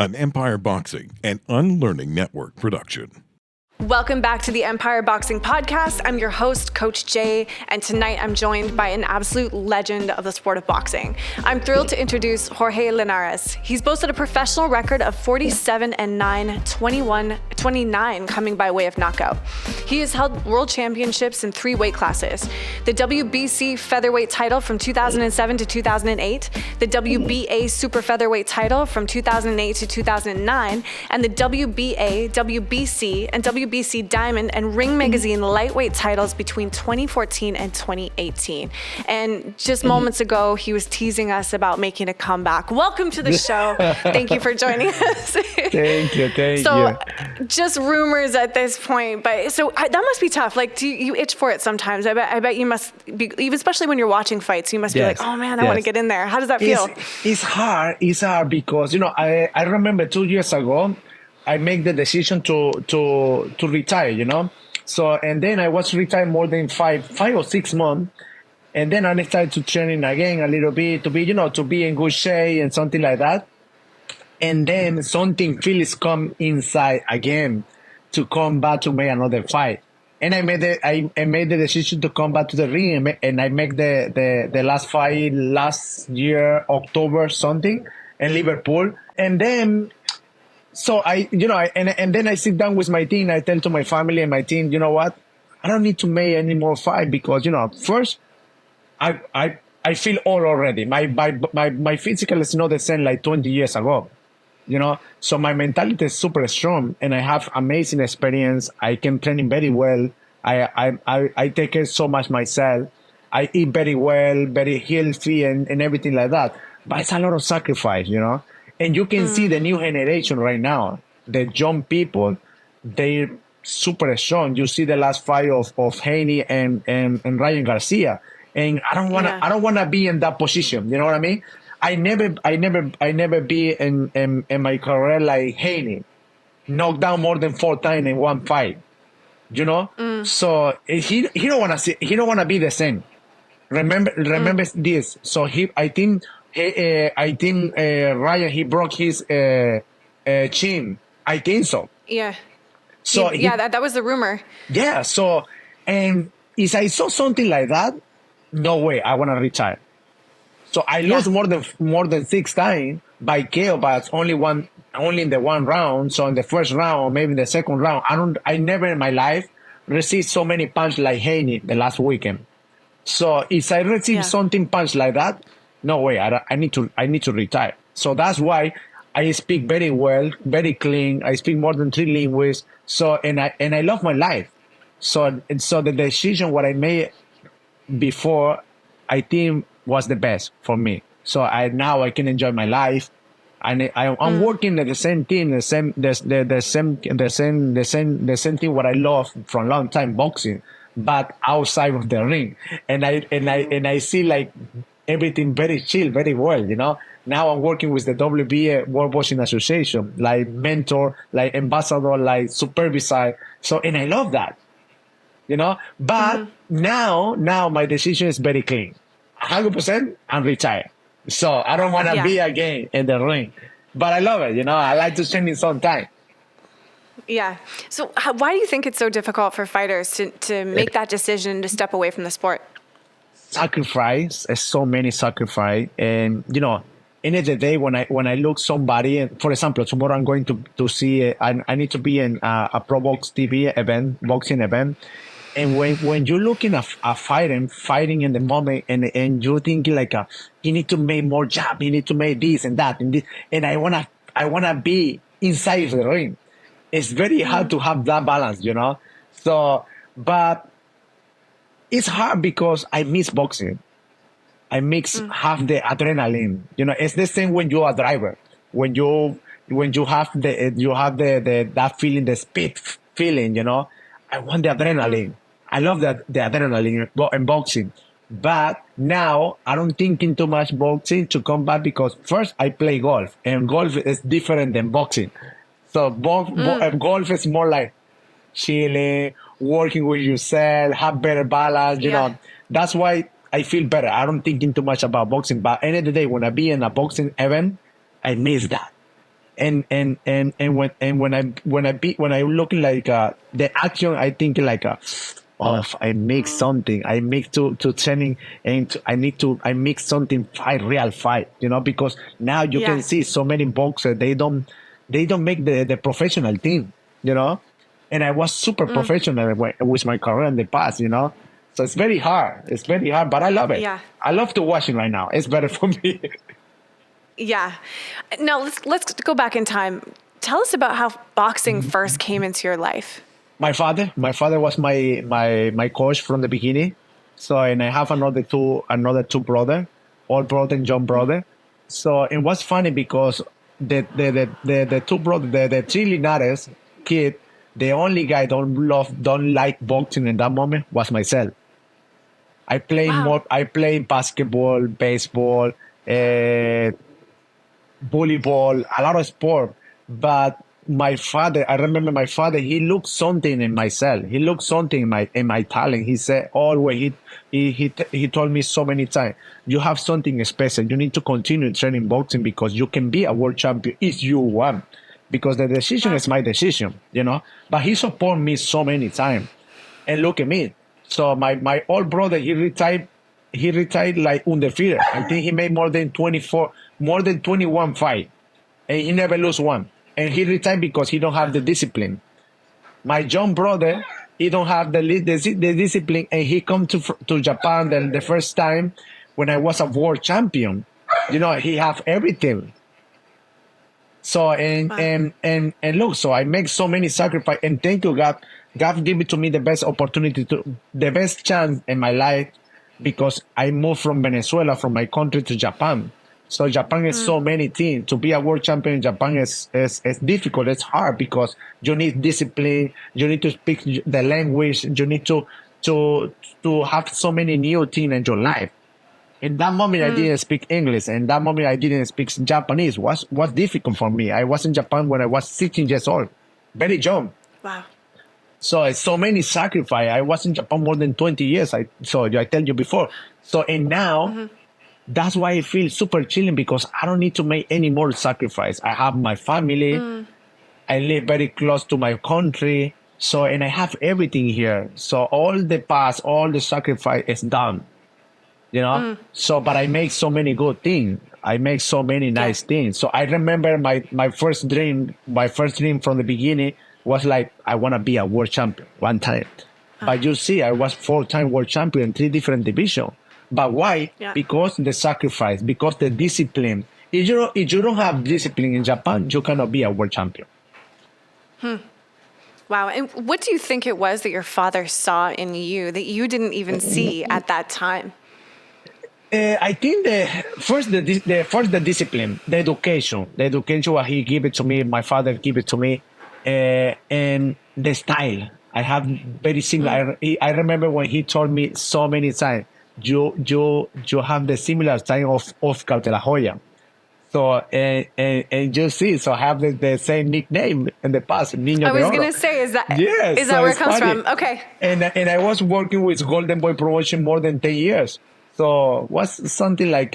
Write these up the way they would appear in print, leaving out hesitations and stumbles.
an Empire Boxing and Unlearning Network production. Welcome back to the Empire Boxing Podcast. I'm your host, Coach Jay, and tonight I'm joined by an absolute legend of the sport of boxing. I'm thrilled to introduce Jorge Linares. He's boasted a professional record of 47-9, 21-29 coming by way of knockout. He has held world championships in 3 weight classes: the WBC featherweight title from 2007 to 2008, the WBA super featherweight title from 2008 to 2009, and the WBA, WBC, and WBC Diamond and Ring magazine lightweight titles between 2014 and 2018. And just moments ago, he was teasing us about making a comeback. Welcome to the show. Thank you for joining us. Thank you. So, just rumors at this point, but so that must be tough. Like, do you itch for it sometimes? I bet you must be, even especially when you're watching fights, you must be like, oh man, I want to get in there. How does that feel? It's hard. It's hard because, I remember 2 years ago, I made the decision to retire, So, and then I was retired more than five or 6 months. And then I started to training again a little bit to be in good shape and something like that. And then something feels come inside again to come back to make another fight. And I made the decision to come back to the ring, and I make the last fight last year, October something, in Liverpool. And then, so and then I sit down with my team. I tell to my family and my team, you know what? I don't need to make any more fight because, first, I feel old already. My physical is not the same like 20 years ago. So my mentality is super strong, and I have amazing experience. I can train very well. I take care so much myself. I eat very well, very healthy, and everything like that. But it's a lot of sacrifice, And you can see the new generation right now, the young people, they're super strong. You see the last fight of Haney and Ryan Garcia, and I don't wanna be in that position. You know what I mean? I never be in my career like Haney, knocked down more than 4 times in one fight. So he don't wanna be the same. Remember this. So I think Ryan, he broke his chin. I think so. Yeah. So that was the rumor. Yeah. So, and if I saw something like that, no way, I wanna retire. So I lost more than 6 times by KO, but only in the one round. So in the first round, or maybe in the second round, I never in my life received so many punches like Haney the last weekend. So if I receive something punch like that, no way, I need to retire. So that's why I speak very well, very clean. I speak more than 3 languages. So and I love my life. So the decision what I made before, I think was the best for me. So now I can enjoy my life, and I'm working at the same thing, the same thing what I love from long time, boxing, but outside of the ring. And I see like everything very chill, very well, Now I'm working with the WBA World Boxing Association, like mentor, like ambassador, like supervisor. So, and I love that, But now my decision is very clean. 100%, I'm retired. So I don't want to be again in the ring. But I love it, I like to spend some time. Yeah. So why do you think it's so difficult for fighters to make that decision to step away from the sport? Sacrifice, so many sacrifice. And, end of the day, when I look somebody, for example, tomorrow I'm going to see, I need to be in a Pro Box TV event, boxing event. And when you're looking at fighting in the moment, and you're thinking like, you need to make more jab, you need to make this and that, and I wanna be inside the ring. It's very hard to have that balance, So, but it's hard because I miss boxing. I have the adrenaline. It's the same when you're a driver. When you have that feeling, the speed feeling, I want the adrenaline. I love the adrenaline in boxing. But now I don't think too much boxing to come back because first I play golf, and golf is different than boxing. So golf is more like chilling, working with yourself, have better balance, That's why I feel better. I don't think too much about boxing. But at the end of the day, when I be in a boxing event, I miss that. And when I looking like the action, I think like oh, if I make something, I make to training, and I make something fight real fight, because now you can Yeah. see so many boxers, they don't make the professional team, and I was super professional with my career in the past, so it's very hard. It's very hard, but I love it. Yeah. I love to watch it right now. It's better for me. Yeah. Now let's go back in time. Tell us about how boxing first came into your life. My father was my coach from the beginning. So, and I have another two brother, old brother and young brother. So it was funny because the two brother, the three Linares kid, the only guy don't like boxing in that moment was myself. Wow. I played basketball, baseball, uh, volleyball, a lot of sport. But I remember my father, he looked something in myself. He looked something in my talent. He said always, he told me so many times, you have something special. You need to continue training boxing because you can be a world champion if you want. Because the decision Wow. is my decision, But he supported me so many times. And look at me. So my old brother, he retired like undefeated. I think he made more than 21 fight, and he never lose one. And he retired because he don't have the discipline. My young brother, he don't have the discipline, and he come to Japan the first time when I was a world champion. He have everything. So and Wow. and and and look, so I make so many sacrifice, and thank you God. God give it to me the best opportunity, the best chance in my life, because I moved from Venezuela, from my country, to Japan. So Japan is so many things. To be a world champion in Japan is difficult. It's hard because you need discipline. You need to speak the language. You need to have so many new things in your life. In that moment, I didn't speak English. And that moment, I didn't speak Japanese. Was difficult for me. I was in Japan when I was 16 years old, very young. Wow. So it's so many sacrifice. I was in Japan more than 20 years. I tell you before. So and now that's why I feel super chilling because I don't need to make any more sacrifice. I have my family. I live very close to my country. So and I have everything here. So all the past, all the sacrifice is done. So but I make so many good things. I make so many nice things. So I remember my first dream from the beginning was like I want to be a world champion one time. But you see, I was 4-time world champion in 3 different divisions. But why? Yeah. Because the sacrifice, because the discipline. If you don't have discipline in Japan, you cannot be a world champion. Wow. And what do you think it was that your father saw in you that you didn't even see at that time? I think the discipline, the education what he gave it to me, my father gave it to me, and the style. I have very similar. I remember when he told me so many times, you have the similar style of Oscar de la Hoya. So and you see, so I have the same nickname in the past, Niño I de was Oro. going to say, is that Yes, so where it it's comes funny. from? Okay. And I was working with Golden Boy Promotion more than 10 years. So it was something like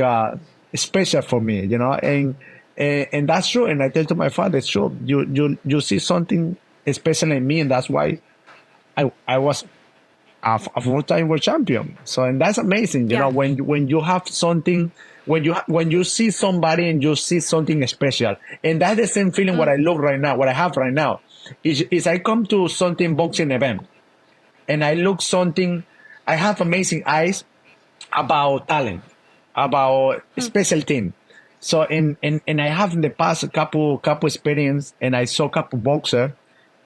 special for me, and that's true. And I tell to my father, it's true. You see something special in me, and that's why I was a full-time world champion. So and that's amazing, Yeah. when you have something, when you see somebody and you see something special, and that's the same feeling what I look right now, what I have right now, is I come to something boxing event, and I look something, I have amazing eyes about talent, about special team. So and I have in the past a couple experience, and I saw couple boxer,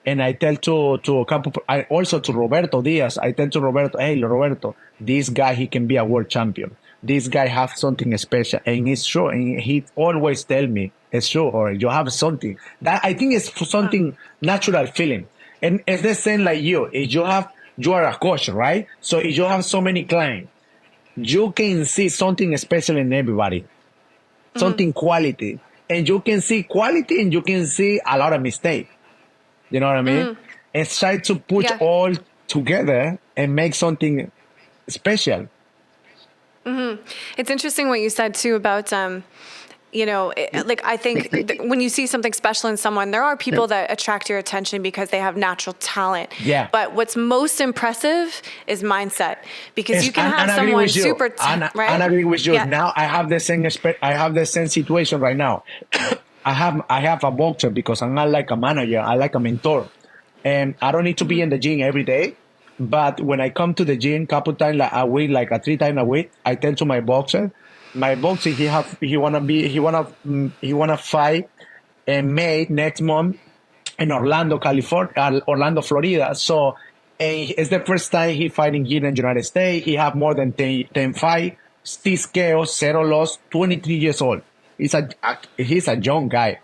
and I tell to a couple, I also to Roberto Diaz. I tell to Roberto, hey Roberto, this guy he can be a world champion. This guy have something special, and it's true. And he always tell me it's true, or you have something that I think is something natural feeling. And it's the same like you. If you are a coach, right? So if you have so many clients, you can see something special in everybody, something quality, and you can see quality, and you can see a lot of mistake. You know what I mean? And try to put Yeah. all together and make something special. It's interesting what you said too about Like I think when you see something special in someone, there are people that attract your attention because they have natural talent. Yeah. But what's most impressive is mindset, because you can And have I agree someone with you. super, right? And I agree with you. Yeah. Now I have the same situation right now. I have a boxer because I'm not like a manager. I like a mentor, and I don't need to be in the gym every day. But when I come to the gym, couple times like a week, like 3 times a week, I tell to my boxer, he wanna fight in May next month in Orlando, California, Orlando, Florida. So it's the first time he fighting here in the United States. He have more than 10 fight, 6 KOs, 0 loss, 23 years old. He's a young guy.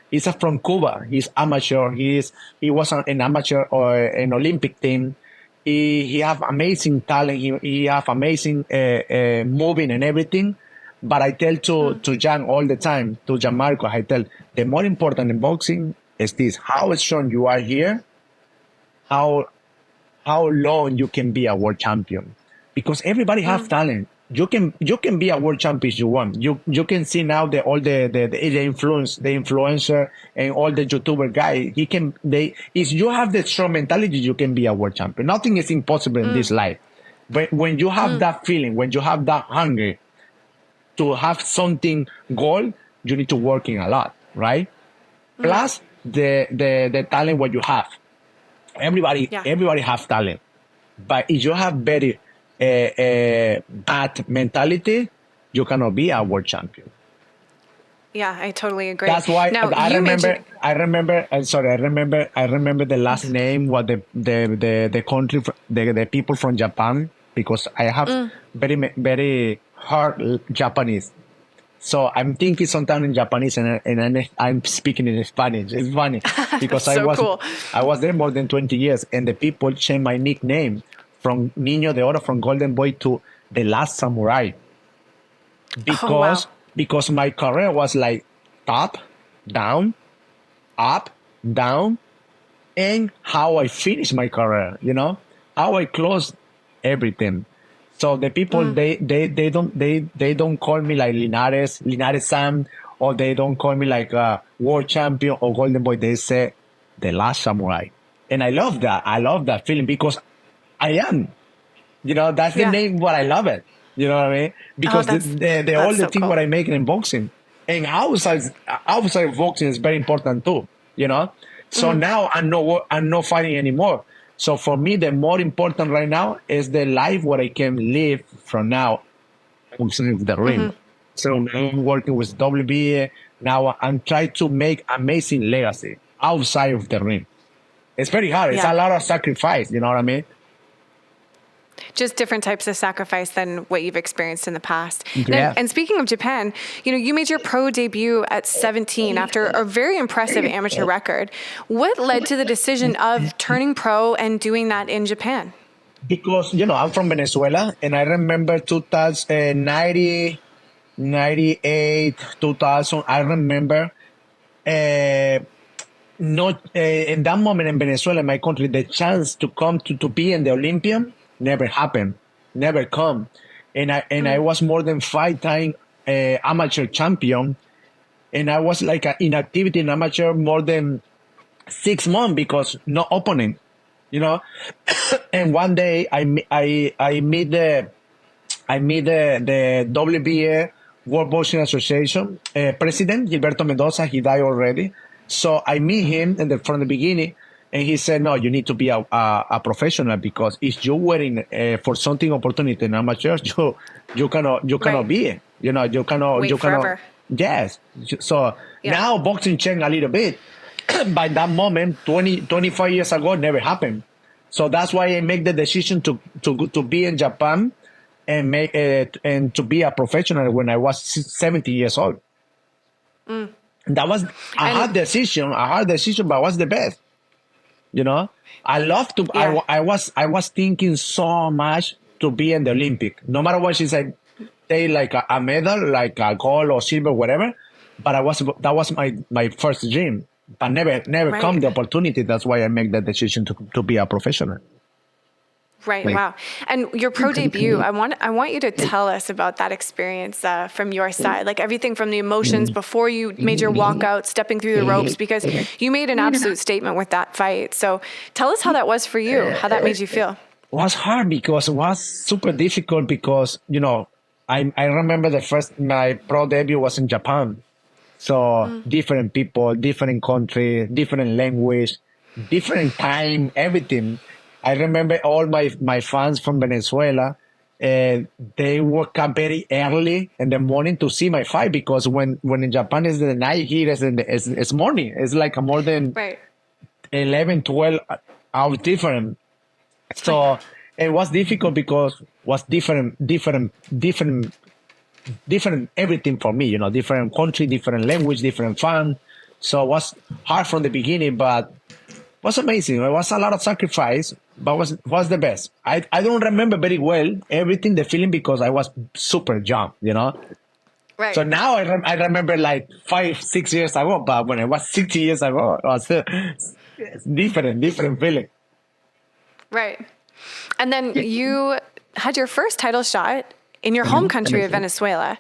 He's from Cuba. He's amateur. He was an amateur or an Olympic team. He have amazing talent. He have amazing moving and everything. But I tell to Jan all the time, to Gianmarco, I tell, the more important in boxing is this: how strong you are here, how long you can be a world champion. Because everybody have talent. You can be a world champion if you want. You can see now the influencer and all the YouTuber guy. If you have the strong mentality, you can be a world champion. Nothing is impossible in this life. But when you have that feeling, when you have that hunger to have something goal, you need to work in a lot, right? Plus the talent what you have. Everybody have talent, but if you have very bad mentality, you cannot be a world champion. Yeah, I totally agree. That's why now, I remember the last name was the country, the people from Japan, because I have very hard Japanese. So I'm thinking sometimes in Japanese and I'm speaking in Spanish. It's funny because cool. I was there more than 20 years, and the people changed my nickname from Niño de Oro, from Golden Boy, to the Last Samurai, because my career was like up, down, and how I finished my career. How I closed everything. So the people they don't call me like Linares Sam, or they don't call me like world champion or Golden Boy. They say the Last Samurai, and I love that. I love that feeling because I am. That's the name. What I love it. You know what I mean? Because the all the thing what I make in boxing, and outside boxing is very important too. So now I'm not fighting anymore. So for me, the more important right now is the life what I can live from now outside the ring. So now I'm working with WBA. Now I'm trying to make amazing legacy outside of the ring. It's very hard. It's a lot of sacrifice. You know what I mean? Just different types of sacrifice than what you've experienced in the past. Yeah. And speaking of Japan, you made your pro debut at 17 after a very impressive amateur record. What led to the decision of turning pro and doing that in Japan? Because, I'm from Venezuela, and I remember 1990, 98, 2000, I remember not in that moment in Venezuela, my country, the chance to come to be in the Olympian never happened, never come. And I was more than 5-time amateur champion, and I was like in activity in amateur more than 6 months because no opponent, And one day I meet the WBA World Boxing Association president Gilberto Mendoza. He died already, so I meet him from the beginning. And he said, "No, you need to be a professional, because if you're waiting for something opportunity in amateur, you cannot be it. You cannot. Forever. Yes. So now boxing changed a little bit. By that moment, 25 years ago, never happened. So that's why I make the decision to be in Japan and and to be a professional when I was 70 years old. That was a hard decision, but it was the best. I love to. Yeah. I was thinking so much to be in the Olympic. No matter what she said, they like a medal, like a gold or silver, whatever. But that was my first dream. But never come the opportunity. That's why I make that decision to be a professional. Right. Like, Wow. And your pro debut, I want you to tell us about that experience from your side, like everything from the emotions before you made your walkout, stepping through the ropes, because you made an absolute statement with that fight. So tell us how that was for you, how that made you feel. was hard because it was super difficult because, I remember my pro debut was in Japan. So different people, different country, different language, different time, everything. I remember all my fans from Venezuela, they woke up very early in the morning to see my fight because when in Japan is the night, here it's morning. It's like a more than Right. 11, 12 hours different. So it was difficult because was different everything for me, different country, different language, different fun. So it was hard from the beginning, but was amazing. It was a lot of sacrifice, but was the best. I don't remember very well everything, the feeling, because I was super young. Right. So now I remember like 5-6 years ago, but when I was 60 years ago, it was different feeling. Right. And then you had your first title shot in your home country of Venezuela.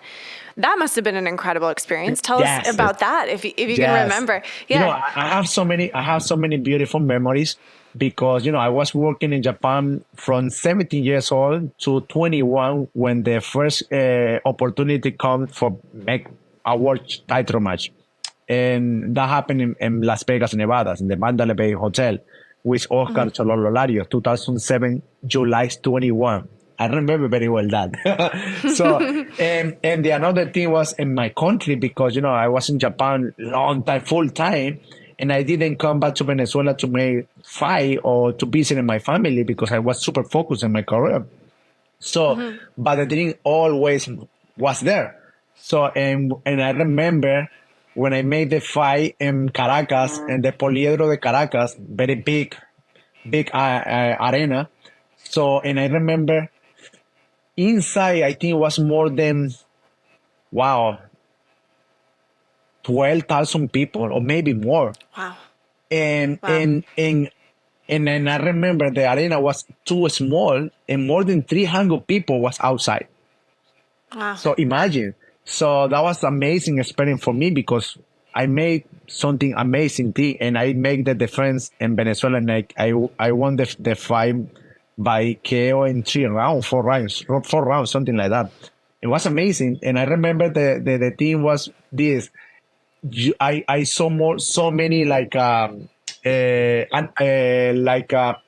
That must have been an incredible experience. Tell us about that, if you can remember. Yeah. I have so many beautiful memories because I was working in Japan from 17 years old to 21 when the first opportunity comes for make a world title match, and that happened in Las Vegas, Nevada, in the Mandalay Bay Hotel with Oscar Cholololario, 2007, July 21. I remember very well that. So, and the another thing was in my country because, I was in Japan long time, full time, and I didn't come back to Venezuela to make fight or to visit my family because I was super focused on my career. So, but the thing always was there. So, and I remember when I made the fight in Caracas, in the Poliedro de Caracas, very big arena. So, and I remember inside, I think it was more than, 12,000 people or maybe more. Wow. And then I remember the arena was too small and more than 300 people was outside. Wow. So imagine. So that was amazing experience for me because I made something amazing thing and I made the defense in Venezuela and I won the fight by KO in 4 rounds, something like that. It was amazing. And I remember the thing was this. I saw so many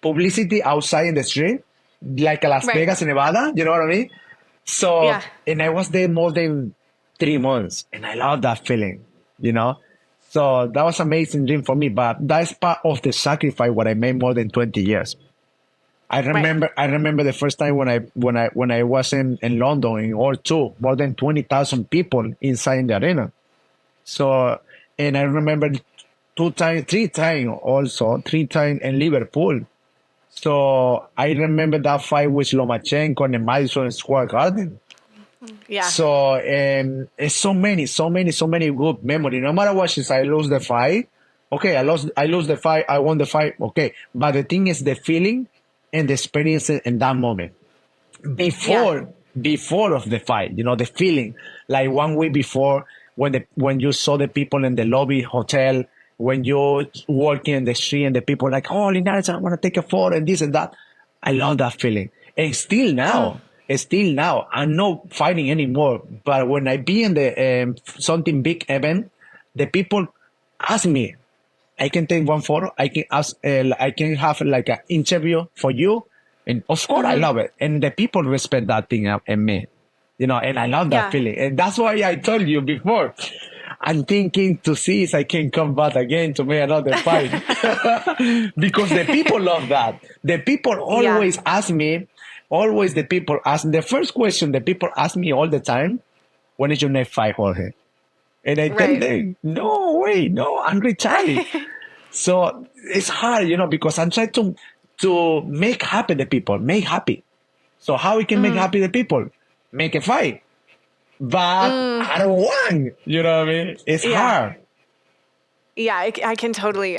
publicity outside in the street, like Las Vegas, Nevada. You know what I mean? So, and I was there more than 3 months, and I love that feeling. So that was amazing dream for me. But that's part of the sacrifice what I made more than 20 years. I remember the first time when I was in London in Hall 2, more than 20,000 people inside the arena. So, and I remember 3 times in Liverpool. So I remember that fight with Lomachenko in the Madison Square Garden. Yeah. So, it's so many good memories. No matter what, since I lose the fight, okay, I lose the fight, I won the fight, okay. But the thing is the feeling and the experience in that moment. Before of the fight, the feeling, like 1 week before, when you saw the people in the lobby hotel, when you're walking in the street and the people like, oh, Linares, I want to take a photo and this and that. I love that feeling. And still now, I'm not fighting anymore. But when I be in the something big event, the people ask me, I can take one photo. I can ask. I can have like an interview for you, and of course I love it. And the people respect that thing in me, and I love that feeling. And that's why I told you before. I'm thinking to see if I can come back again to make another fight because the people love that. The people always ask me. Always the people ask. The first question the people ask me all the time: when is your next fight, Jorge? And I tell them, no, I'm retired. So it's hard, because I'm trying to make happy the people, make happy. So how we can make happy the people? Make a fight. But I don't want, you know what I mean? It's hard. Yeah, I can totally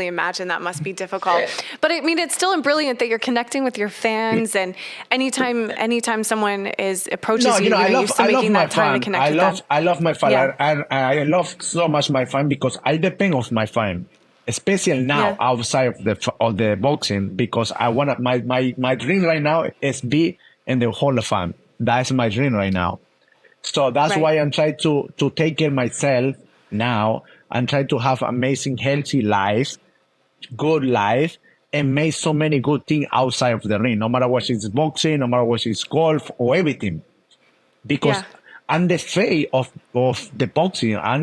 imagine that must be difficult. But I mean, it's still brilliant that you're connecting with your fans, and anytime someone approaches No, you know, you're still making that time to connect with them. I love my fan. Yeah. I love so much my fan because I depend of my fan, especially now Yeah. outside of the boxing, because I want my dream right now is be in the Hall of Fame. That's my dream right now. So that's Right. why I'm trying to take care of myself now and try to have amazing, healthy life, good life, and make so many good things outside of the ring, no matter what it's boxing, no matter what it's golf or everything. Because Yeah. I'm the face of the boxing. I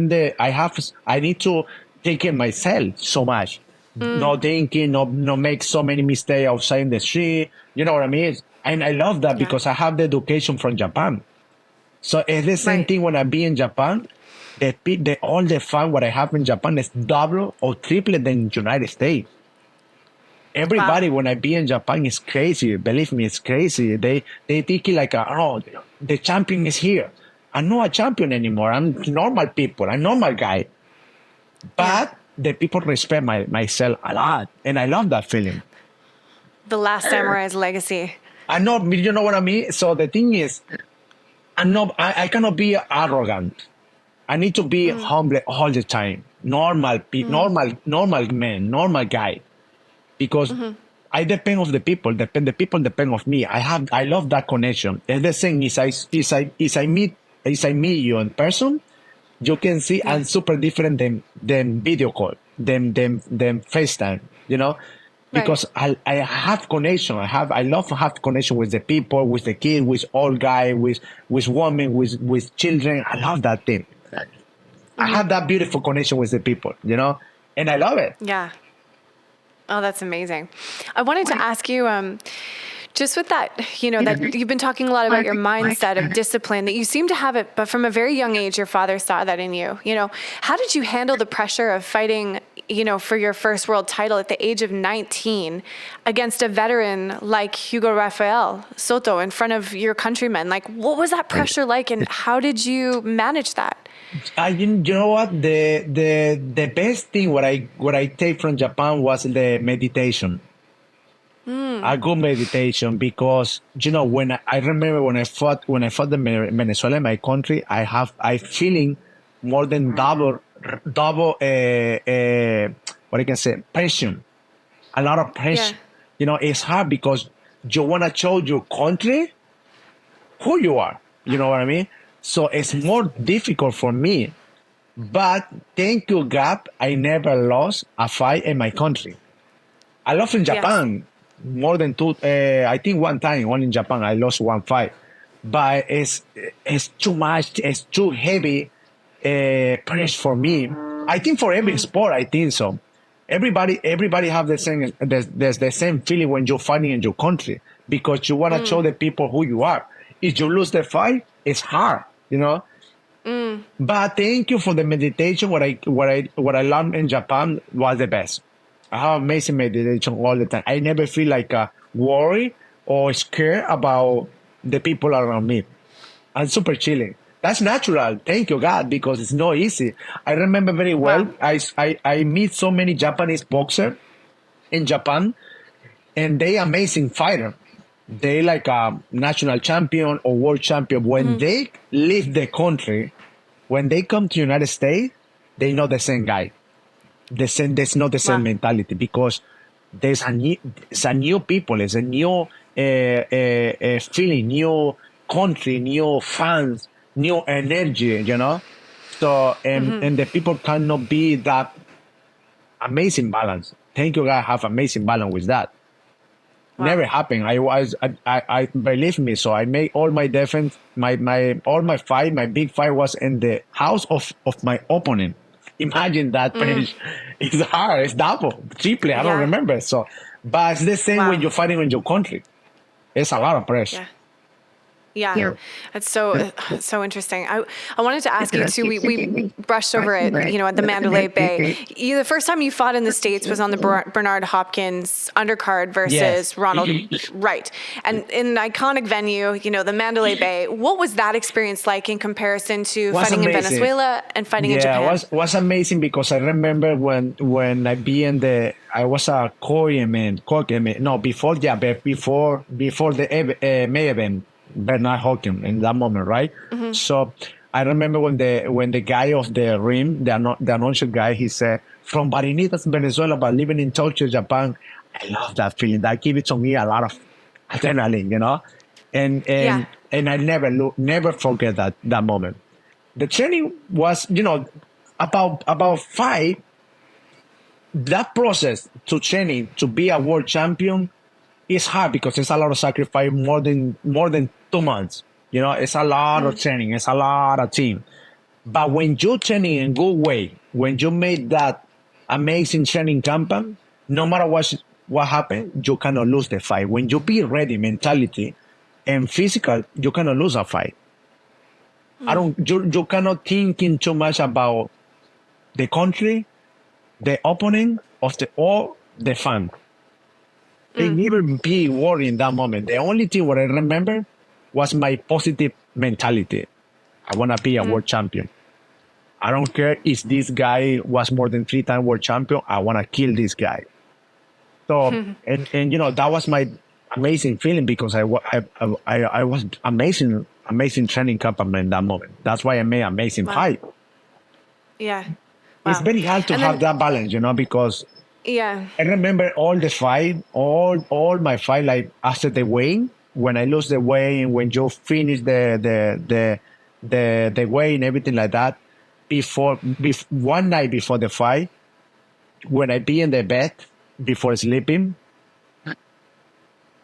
need to take care of myself so much. No thinking, no make so many mistakes outside in the street. You know what I mean? And I love that Yeah. because I have the education from Japan. So it's the same Right. thing when I be in Japan. All the fun what I have in Japan is double or triple than in United States. Everybody when I be in Japan is crazy. Believe me, it's crazy. They think like, oh, the champion is here. I'm not a champion anymore. I'm normal people. I'm normal guy. But the people respect myself a lot, and I love that feeling. The Last Samurai's legacy. I know, you know what I mean. So the thing is, I cannot be arrogant. I need to be humble all the time. Normal man, normal guy. Because I depend of the people. The people depend of me. I love that connection. And the thing is, I meet you in person, you can see I'm super different than video call, than FaceTime. You know, because I have connection. I love to have connection with the people, with the kid, with old guy, with women, with children. I love that thing. I have that beautiful connection with the people, you know, and I love it. Yeah. Oh, that's amazing. I wanted to ask you, just with that, you know, that you've been talking a lot about your mindset of discipline, that you seem to have it, but from a very young age, your father saw that in you. You know, how did you handle the pressure of fighting, you know, for your first world title at the age of 19 against a veteran like Hugo Rafael Soto in front of your countrymen? Like, what was that pressure like, and how did you manage that? You know what? The best thing what I take from Japan was the meditation. A good meditation, because you know I remember when I fought the Venezuela in my country, I feeling more than double what I can say, pressure, a lot of pressure. Yeah. You know, it's hard because you wanna show your country who you are. You know what I mean? So it's more difficult for me. But thank you, God, I never lost a fight in my country. I lost in Japan more than two. I think one in Japan, I lost one fight. But it's too much. It's too heavy pressure for me. I think for every sport, I think so. Everybody have the same. There's the same feeling when you're fighting in your country, because you want to show the people who you are. If you lose the fight, it's hard, you know. But thank you for the meditation. What I learned in Japan was the best. I have amazing meditation all the time. I never feel like worry or scared about the people around me. I'm super chilling. That's natural. Thank you, God, because it's not easy. I remember very well. Wow. I meet so many Japanese boxers in Japan, and they amazing fighter. They like a national champion or world champion. When they leave the country, when they come to United States, they know the same guy. There's not the same mentality, because there's it's a new people, it's a new feeling, new country, new fans, new energy, you know. So and the people cannot be that amazing balance. Thank you, God, have amazing balance with that. Never happened. I believe me. So I made all my defense, my fight, my big fight was in the house of my opponent. Imagine that pressure. It's hard. It's double, triple. I don't remember. So, but it's the same when you're fighting in your country. It's a lot of pressure. Yeah, that's so interesting. I wanted to ask you too. We brushed over it, at the Mandalay Bay. The first time you fought in the States was on the Bernard Hopkins undercard versus Ronald Wright, and in an iconic venue, the Mandalay Bay. What was that experience like in comparison to fighting in Venezuela and fighting in Japan? Yeah, was amazing because I remember when I was a before the May event. Bernard Hopkins in that moment, right? Mm-hmm. So I remember when the guy of the ring, the announcer guy, he said, "From Barinitas, Venezuela, but living in Tokyo, Japan." I love that feeling. That gave it to me a lot of adrenaline, and I never forget that moment. The training was, about fight. That process to training to be a world champion is hard because it's a lot of sacrifice, more than 2 months. It's a lot of training. It's a lot of team. But when you're training in good way, when you made that amazing training campaign, no matter what happened, you cannot lose the fight. When you be ready, mentality and physical, you cannot lose a fight. You cannot thinking too much about the country, the opponent, or the fan. They never be worried in that moment. The only thing what I remember was my positive mentality. I want to be a world champion. I don't care if this guy was more than 3-time world champion. I want to kill this guy. So, and that was my amazing feeling because I was amazing training camp in that moment. That's why I made amazing fight. Yeah. Wow. It's very hard to have that balance, because I remember all the fight, all my fight, like after the weigh, when I lose the weigh and when you finish the weigh and everything like that, before one night before the fight, when I be in the bed before sleeping,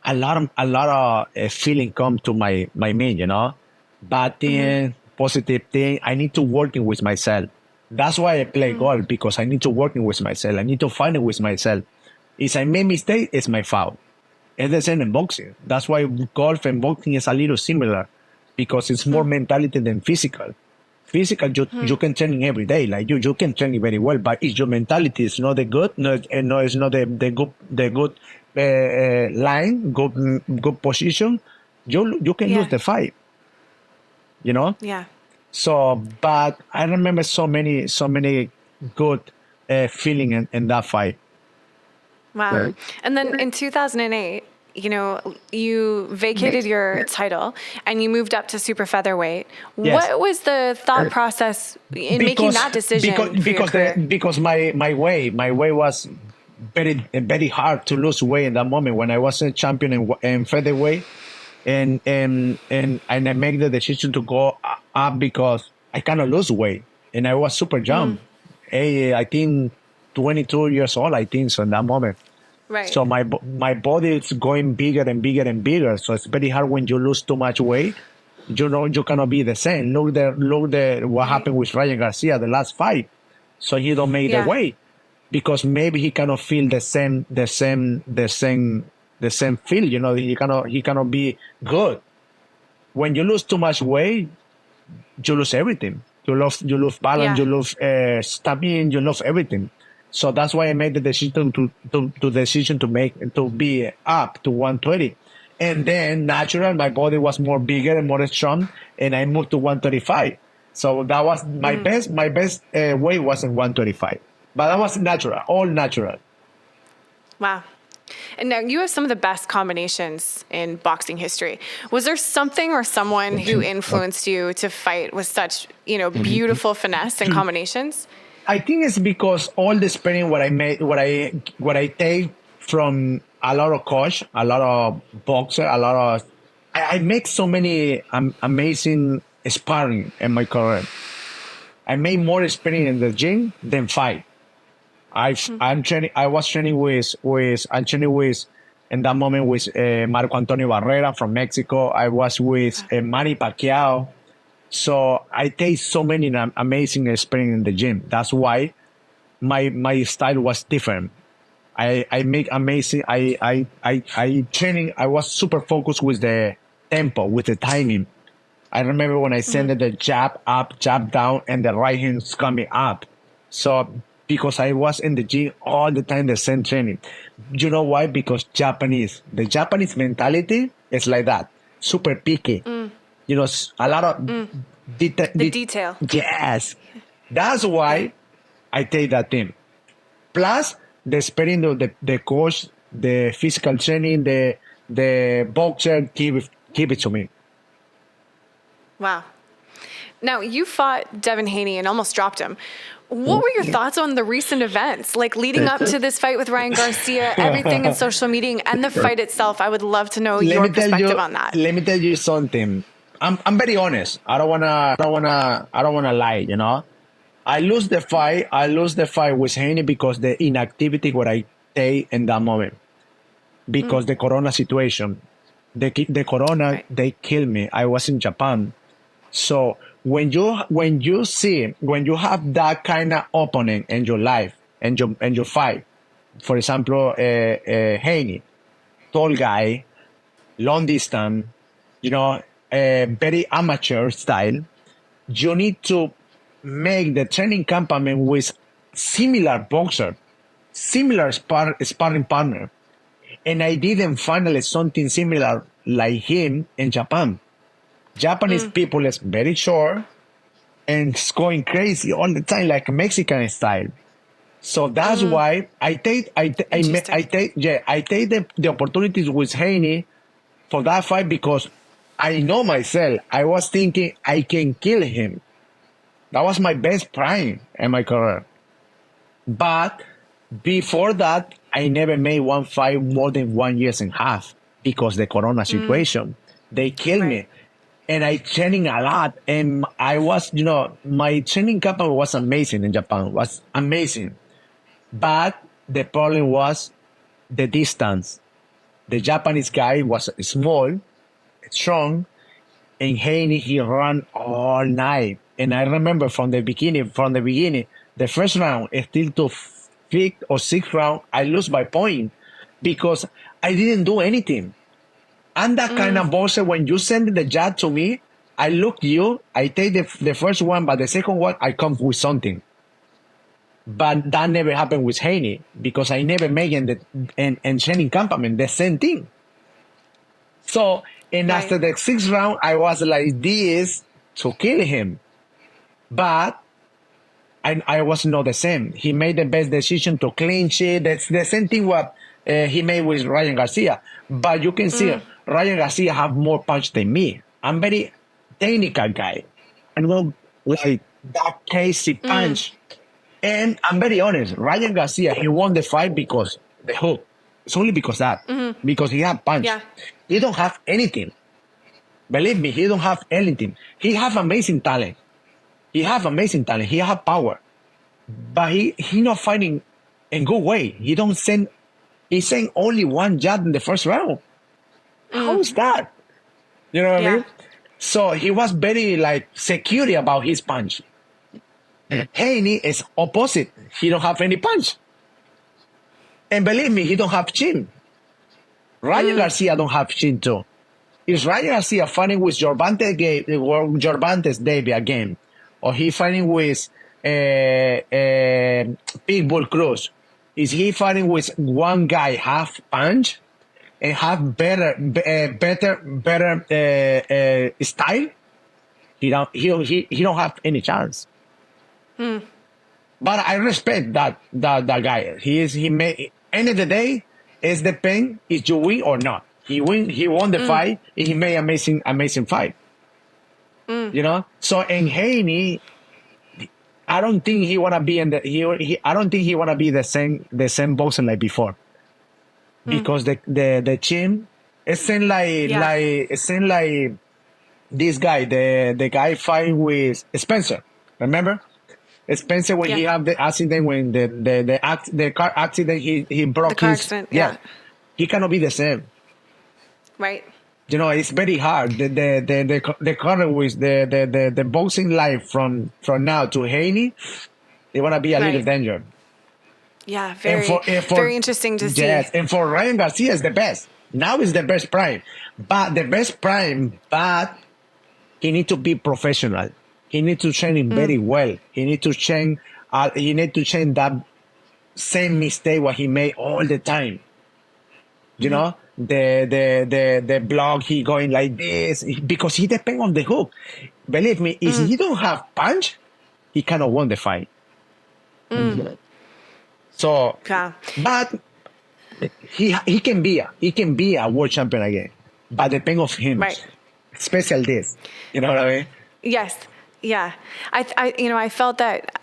a lot of feeling come to my mind, bad thing, positive thing. I need to working with myself. That's why I play golf, because I need to working with myself. I need to find it with myself. If I make mistake, it's my fault. It's the same in boxing. That's why golf and boxing is a little similar, because it's more mentality than physical. Physical, you can train every day. Like you can train very well, but if your mentality is not the good, it's not the good line, good position, you can lose the fight. Yeah. So, but I remember so many good feeling in that fight. Wow. Right. And then in 2008, you vacated your title and you moved up to super featherweight. Yes. What was the thought process in making that decision? Because my way was very, very hard to lose weight in that moment when I was a champion in featherweight. And I made the decision to go up because I cannot lose weight. And I was super young. I think 22 years old, so in that moment. Right. So my body is going bigger and bigger and bigger. So it's very hard when you lose too much weight. You cannot be the same. Look what happened with Ryan Garcia the last fight. So he don't make the weight because maybe he cannot feel the same feel. He cannot be good. When you lose too much weight, you lose everything. You lose balance. You lose stamina. You lose everything. So that's why I made the decision to be up to 120. And then natural, my body was more bigger and more strong, and I moved to 135. So that was my best. My best weight was in 135, but that was natural, all natural. Wow. And now you have some of the best combinations in boxing history. Was there something or someone who influenced you to fight with such, beautiful finesse and combinations? I think it's because all the experience what I take from a lot of coach, a lot of boxer, I make so many amazing sparring in my career. I made more experience in the gym than fight. I was training with in that moment with Marco Antonio Barrera from Mexico. I was with Manny Pacquiao. So I take so many amazing experience in the gym. That's why my style was different. I make amazing. I training. I was super focused with the tempo, with the timing. I remember when I sent the jab up, jab down, and the right hand's coming up. So because I was in the gym all the time, the same training. You know why? Because the Japanese mentality is like that, super picky. You know, a lot of the detail. Yes, that's why I take that team. Plus the experience of the coach, the physical training, the boxer keep it to me. Wow. Now, you fought Devin Haney and almost dropped him. What were your thoughts on the recent events, like leading up to this fight with Ryan Garcia, everything in social media, and the fight itself? I would love to know your perspective on that. Let me tell you something. I'm very honest. I don't wanna lie. You know, I lose the fight with Haney because the inactivity what I take in that moment, because the Corona situation, the Corona, Right. they killed me. I was in Japan. So when you have that kind of opponent in your life and your fight, for example, Haney, tall guy, long distance, you know, very amateur style, you need to make the training campaign with similar boxer, similar sparring partner, and I didn't find something similar like him in Japan. Japanese people is very short and it's going crazy all the time, like Mexican style. So that's why I take the opportunities with Haney for that fight, because I know myself. I was thinking I can kill him. That was my best prime in my career. But before that, I never made one fight more than 1.5 years because the Corona situation. They killed me. And I training a lot. And I was, you know, my training camp was amazing in Japan. Was amazing. But the problem was the distance. The Japanese guy was small, strong, and Haney, he ran all night. And I remember from the beginning, the first round, still to fifth or sixth round, I lose by point because I didn't do anything. I'm that kind of boxer. When you send the jab to me, I look you, I take the first one, but the second one, I come with something. But that never happened with Haney because I never made in training campament the same thing. So, and after the sixth round, I was like this to kill him. But I was not the same. He made the best decision to clinch it. That's the same thing what he made with Ryan Garcia. But you can see Ryan Garcia have more punch than me. I'm very technical guy. I know like that crazy punch. And I'm very honest. Ryan Garcia, he won the fight because the hook. It's only because that. Because he had punch. Yeah. He don't have anything. Believe me, he don't have anything. He have amazing talent. He have power. But he not fighting in good way. He sent only one jab in the first round. How is that? You know what I mean? So he was very like secure about his punch. Haney is opposite. He don't have any punch. And believe me, he don't have chin. Ryan Garcia don't have chin too. Is Ryan Garcia fighting with Gervonta Davis again? Or he fighting with Pitbull Cruz? Is he fighting with one guy half punch and have better style? He don't have any chance. But I respect that guy. He made end of the day is the pain is you win or not. He won the fight. And he made amazing fight. You know. So in Haney, I don't think he wanna be in the I don't think he wanna be the same boxer like before. Because the chin it seemed like this guy, the guy fighting with Spencer. Remember? Spencer when he had the accident, when the car accident, he broke his accident, he cannot be the same. Right. You know, it's very hard. The current with the boxing life from now to Haney, they wanna be a little danger. Yeah, very interesting to see. Yes, and for Ryan Garcia is the best Now is the best prime. But he need to be professional. He need to train him very well. He need to change that same mistake what he made all the time. You know, the block, he going like this because he depend on the hook. Believe me, if he don't have punch, he cannot win the fight. So, but he can be a world champion again. But depend of him, right? Especially this, you know what I mean? Yes, yeah. I felt that.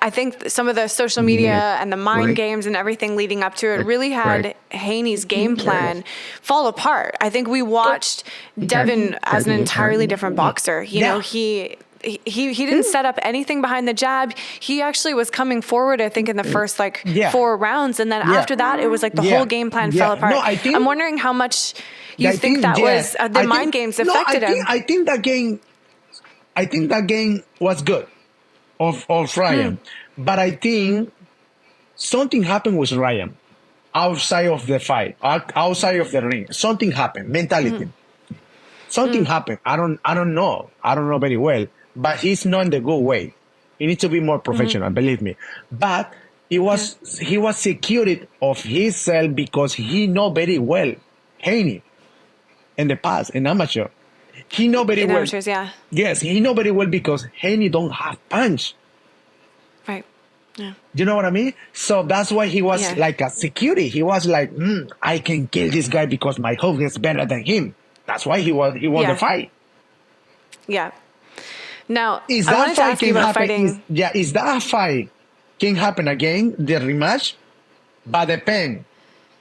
I think some of the social media and the mind games and everything leading up to it really had Haney's game plan fall apart. I think we watched Devin as an entirely different boxer. You know, he didn't set up anything behind the jab. He actually was coming forward, I think, in the first 4 rounds. And then after that, it was like the whole game plan fell apart. No, I'm wondering how much you think that was the mind games affected him. I think that game was good of Ryan. But I think something happened with Ryan outside of the fight, outside of the ring. Something happened, mentality. Something happened. I don't know. I don't know very well. But he's not in the good way. He needs to be more professional, believe me. But he was secured of himself because he know very well Haney in the past, in amateur. He know very well. Amateurs, yeah. Yes, he know very well because Haney don't have punch. Right. Yeah. You know what I mean? So that's why he was like a security. He was like, I can kill this guy because my hook is better than him. That's why he won the fight. Yeah. Now, Is I that wanted to ask you about fighting. Is that fight can happen again, the rematch? But depend.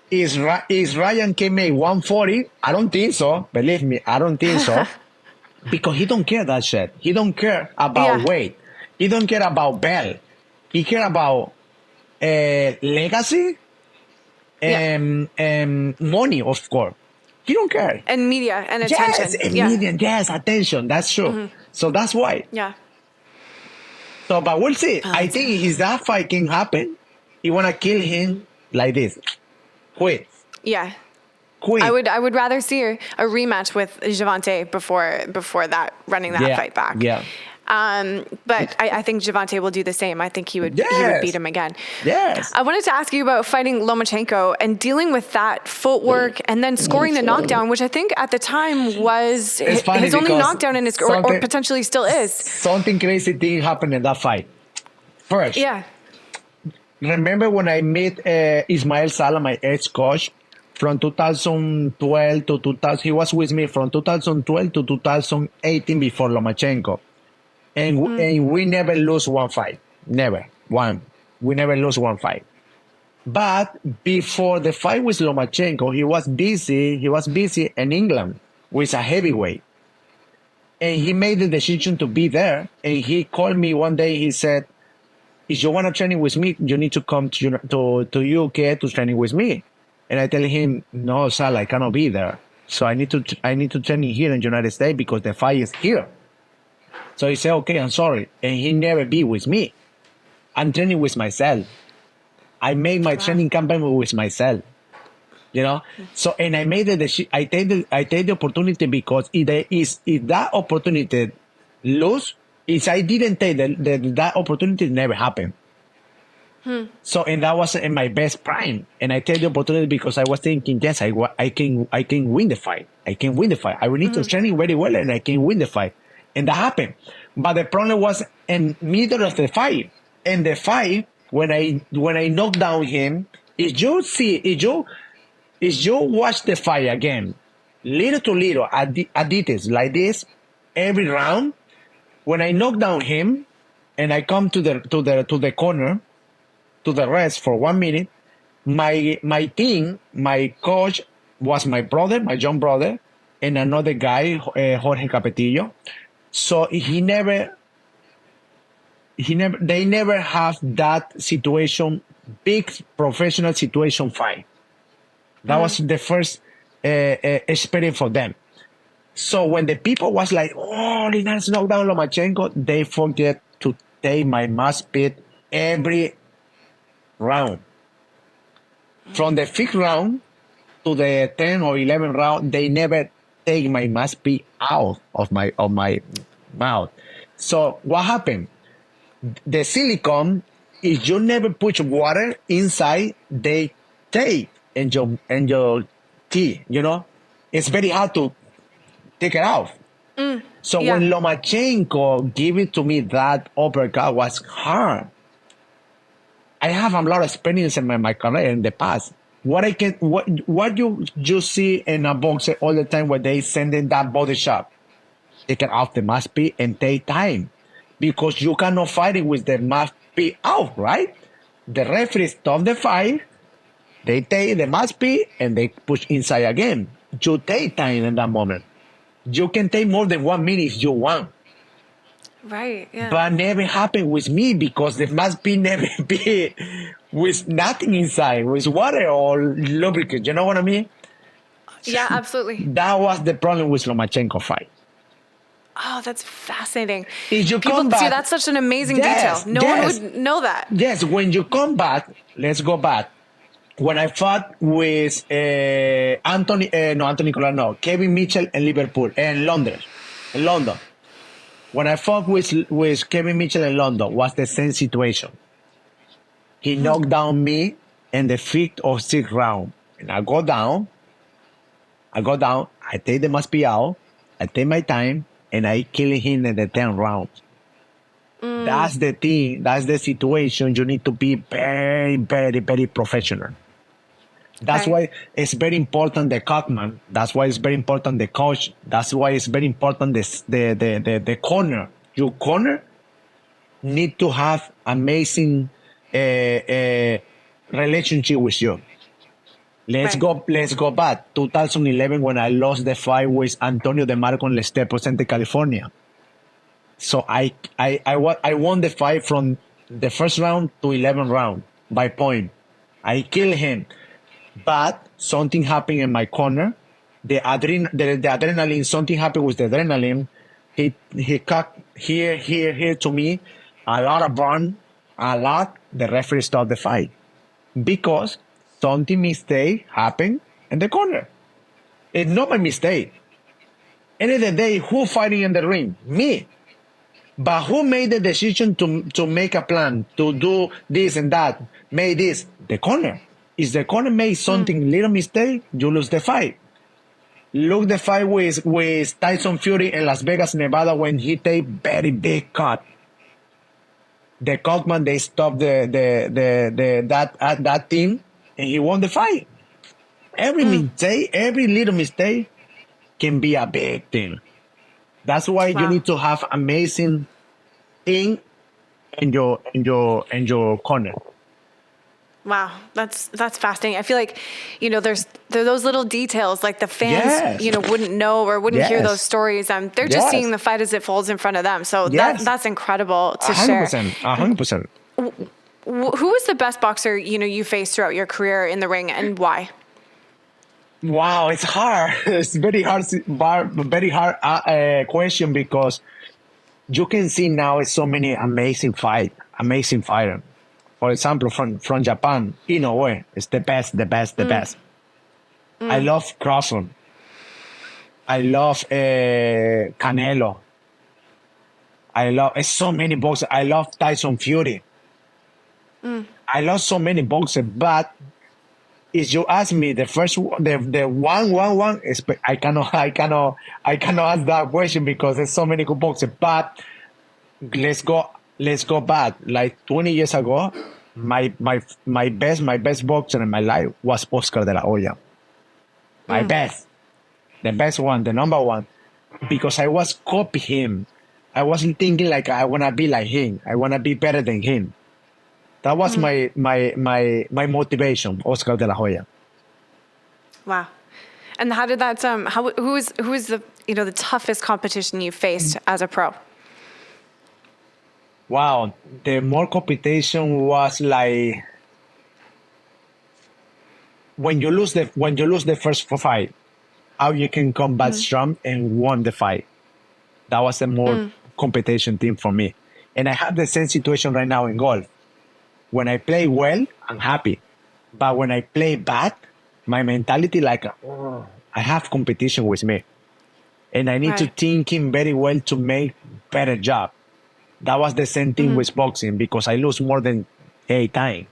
Is Ryan can make 140? I don't think so. Believe me, I don't think so. Because he don't care that shit. He don't care about weight. He don't care about belt. He care about legacy and money, of course. He don't care. And media and attention. Yes, attention. That's true. So that's why. Yeah. So, but we'll see. I think if that fight can happen, you want to kill him like this. Quit. Yeah. Quit. I would rather see a rematch with Gervonta before that, running that fight back. Yeah. But I think Gervonta will do the same. I think he would beat him again. Yes. I wanted to ask you about fighting Lomachenko and dealing with that footwork and then scoring the knockdown, which I think at the time was his only knockdown in his or potentially still is. Something crazy thing happened in that fight. First. Yeah. Remember when I met Ismael Sala, my ex-coach, from 2012 to 2000. He was with me from 2012 to 2018 before Lomachenko. And we never lose one fight. Never. One. We never lose one fight. But before the fight with Lomachenko, he was busy in England with a heavyweight. And he made the decision to be there. And he called me one day. He said, if you want to train with me, you need to come to UK to training with me. And I tell him, no, Sal, I cannot be there. So I need to train here in the United States because the fight is here. So he said, okay, I'm sorry. And he never be with me. I'm training with myself. I made my training campaign with myself. You know? So, and I made the decision. I take the opportunity because if that opportunity lose, if I didn't take that opportunity, never happened. So, and that was in my best prime. And I take the opportunity because I was thinking, yes, I can win the fight. I can win the fight. I will need to train very well and I can win the fight. And that happened. But the problem was in middle of the fight. And the fight, when I knocked down him, if you watch the fight again, little to little, I did this like this every round. When I knock down him and I come to the corner, to the rest for 1 minute, my team, my coach was my brother, my young brother, and another guy, Jorge Capetillo. So they never have that situation, big professional situation fight. That was the first experience for them. So when the people was like, oh, Linares knocked down Lomachenko, they forget to take my must beat every round. From the fifth round to the 10 or 11 round, they never take my mouthpiece out of my mouth. So what happened? The silicone, if you never put water inside, they take in your teeth, you know? It's very hard to take it out. So when Lomachenko gave it to me, that uppercut was hard. I have a lot of experience in my career in the past. What you see in a boxer all the time when they send in that body shot, take it off the mouthpiece and take time, because you cannot fight it with the mouthpiece out, right? The referee stop the fight, they take the mouthpiece and they push inside again. You take time in that moment. You can take more than 1 minute if you want. Right, yeah. But never happened with me because there must be never be with nothing inside, with water or lubricant. You know what I mean? Yeah, absolutely. That was the problem with Lomachenko fight. Oh, that's fascinating. If you People come back, see that's such an amazing detail. No one would know that. Yes, when you come back, let's go back. When I fought with Kevin Mitchell in Liverpool and London. When I fought with Kevin Mitchell in London, was the same situation. He knocked down me in the 5th or 6th round. And I go down, I take the mouthpiece out, I take my time, and I kill him in the 10th round. That's the thing, that's the situation. You need to be very, very, very professional. That's why it's very important the coachman. That's why it's very important the coach. That's why it's very important the corner. Your corner need to have amazing relationship with you. Let's go back 2011 when I lost the fight with Antonio DeMarco in Lester Center, California. So I won the fight from the first round to 11th round by point. I killed him. But something happened in my corner. The adrenaline, something happened with the adrenaline. He cut here to me. A lot of burn, a lot. The referee stopped the fight. Because something mistake happened in the corner. It's not my mistake. End of the day, who fighting in the ring? Me. But who made the decision to make a plan, to do this and that, made this? The corner. If the corner made something little mistake, you lose the fight. Look the fight with Tyson Fury in Las Vegas, Nevada, when he take very big cut. The coachman, they stopped that team, and he won the fight. Every mistake, every little mistake can be a big thing. That's why you need to have amazing thing in your corner. Wow, that's fascinating. I feel like, there's those little details, like the fans, wouldn't know or wouldn't hear those stories. They're just seeing the fight as it folds in front of them. So that's incredible to 100%, share. 100%. Who was the best boxer, you faced throughout your career in the ring, and why? Wow, it's hard. It's very hard question, because you can see now so many amazing fighter. For example, from Japan, Inoue is the best. I love Crawford. I love Canelo. I love so many boxers. I love Tyson Fury. I love so many boxers, but if you ask me the first the one is, I cannot ask that question because there's so many good boxers. But let's go back. Like 20 years ago, my best boxer in my life was Oscar de la Hoya. My best. The best one, the number one. Because I was copying him. I wasn't thinking like I wanna be like him. I wanna be better than him. That was my motivation, Oscar de la Hoya. Wow. And how did that who is the the toughest competition you faced as a pro? Wow, the more competition was like when you lose the first fight, how you can come back strong and won the fight. That was the more competition thing for me. And I have the same situation right now in golf. When I play well, I'm happy. But when I play bad, my mentality like, oh, I have competition with me. And I need to think him very well to make better job. That was the same thing with boxing because I lose more than 8 times.